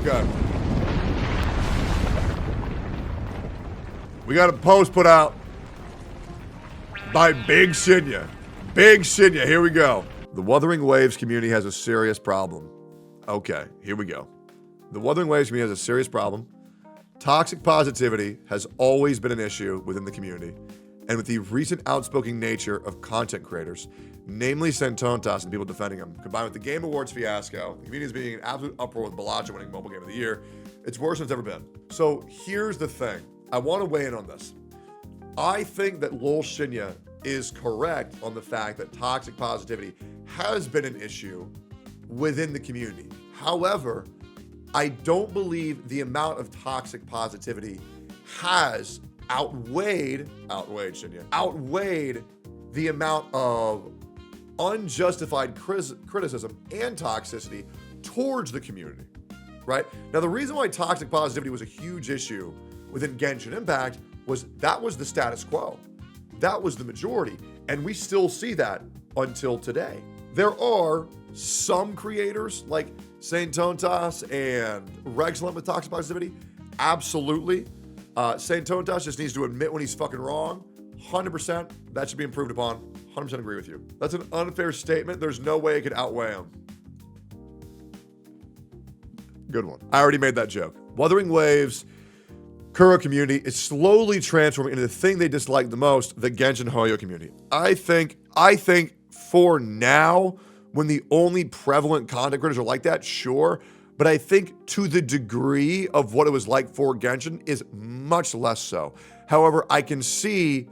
Okay. We got a post put out by Big Shinya. Big Shinya, here we go. The Wuthering Waves community has a serious problem. Okay, here we go. The Wuthering Waves community has a serious problem. Toxic positivity has always been an issue within the community. And with the recent outspoken nature of content creators, namely 𝙀𝙀𝙋𝙀𝙋 and people defending him, combined with the Game Awards fiasco, the community is being an absolute uproar with 𝙀𝙓𝙋𝙋𝘼𝙉𝙿 winning Mobile Game of the Year. It's worse than it's ever been. So here's the thing. I want to weigh in on this. I think that Lil Shinya is correct on the fact that toxic positivity has been an issue within the community. However, I don't believe the amount of toxic positivity has outweighed the amount of unjustified criticism and toxicity towards the community, right? Now, the reason why toxic positivity was a huge issue within Genshin Impact was that was the status quo. That was the majority, and we still see that until today. There are some creators like 𝙀𝙀𝙋𝙀𝙀𝙀 and 𝙀𝙀𝙋𝘼𝙉𝘿 with toxic positivity. Absolutely. 𝙀𝙀𝙀𝙀 just needs to admit when he's fucking wrong. 100%. That should be improved upon. 100% agree with you. That's an unfair statement. There's no way it could outweigh him. Good one. I already made that joke. Wuthering Waves Kuro community is slowly transforming into the thing they dislike the most, the Genshin Hoyo community. I think for now, when the only prevalent content creators are like that, sure. But I think to the degree of what it was like for Genshin is much less so. However, I can see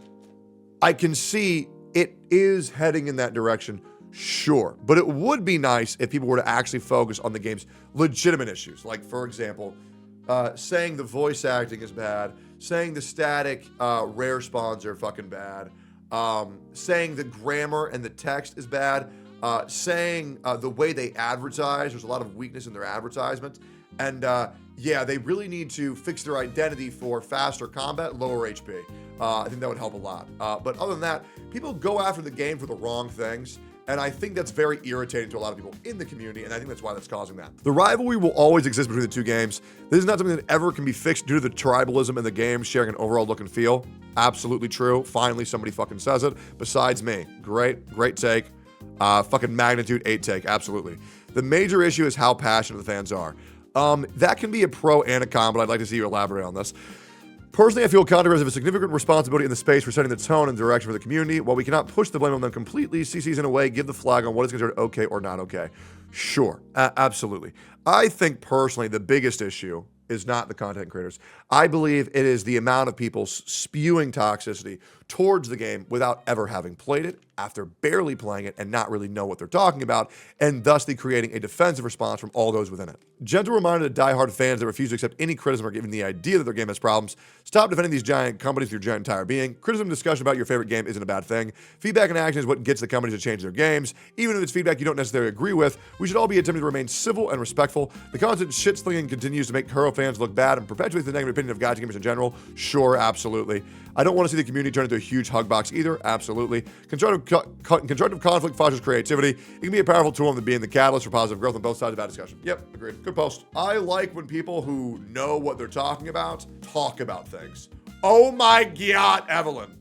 it is heading in that direction, sure. But it would be nice if people were to actually focus on the game's legitimate issues. Like, for example, saying the voice acting is bad, saying the static rare spawns are fucking bad, saying the grammar and the text is bad, saying the way they advertise, there's a lot of weakness in their advertisements. And yeah, they really need to fix their identity for faster combat, lower HP. I think that would help a lot. But other than that, people go after the game for the wrong things. And I think that's very irritating to a lot of people in the community, and I think that's why that's causing that. The rivalry will always exist between the two games. This is not something that ever can be fixed due to the tribalism in the game sharing an overall look and feel. Absolutely true. Finally, somebody fucking says it. Besides me. Great take. Fucking magnitude 8 take. Absolutely. The major issue is how passionate the fans are. That can be a pro and a con, but I'd like to see you elaborate on this. Personally, I feel content creators have a significant responsibility in the space for setting the tone and direction for the community. While we cannot push the blame on them completely, CC's in a way give the flag on what is considered okay or not okay. Sure, absolutely. I think personally the biggest issue is not the content creators. I believe it is the amount of people spewing toxicity towards the game without ever having played it, after barely playing it and not really know what they're talking about, and thusly creating a defensive response from all those within it. Gentle reminder to diehard fans that refuse to accept any criticism or given the idea that their game has problems. Stop defending these giant companies with your giant entire being. Criticism and discussion about your favorite game isn't a bad thing. Feedback and action is what gets the companies to change their games. Even if it's feedback you don't necessarily agree with, we should all be attempting to remain civil and respectful. The constant shit-slinging continues to make Kuro fans look bad and perpetuates the negative opinion of gacha gamers in general. Sure, absolutely. I don't want to see the community turn into a huge hug box either. Absolutely. Constructive conflict fosters creativity. It can be a powerful tool in being the catalyst for positive growth on both sides of that discussion. Yep, agreed. Good post. I like when people who know what they're talking about talk about things. Oh my God, Evelyn.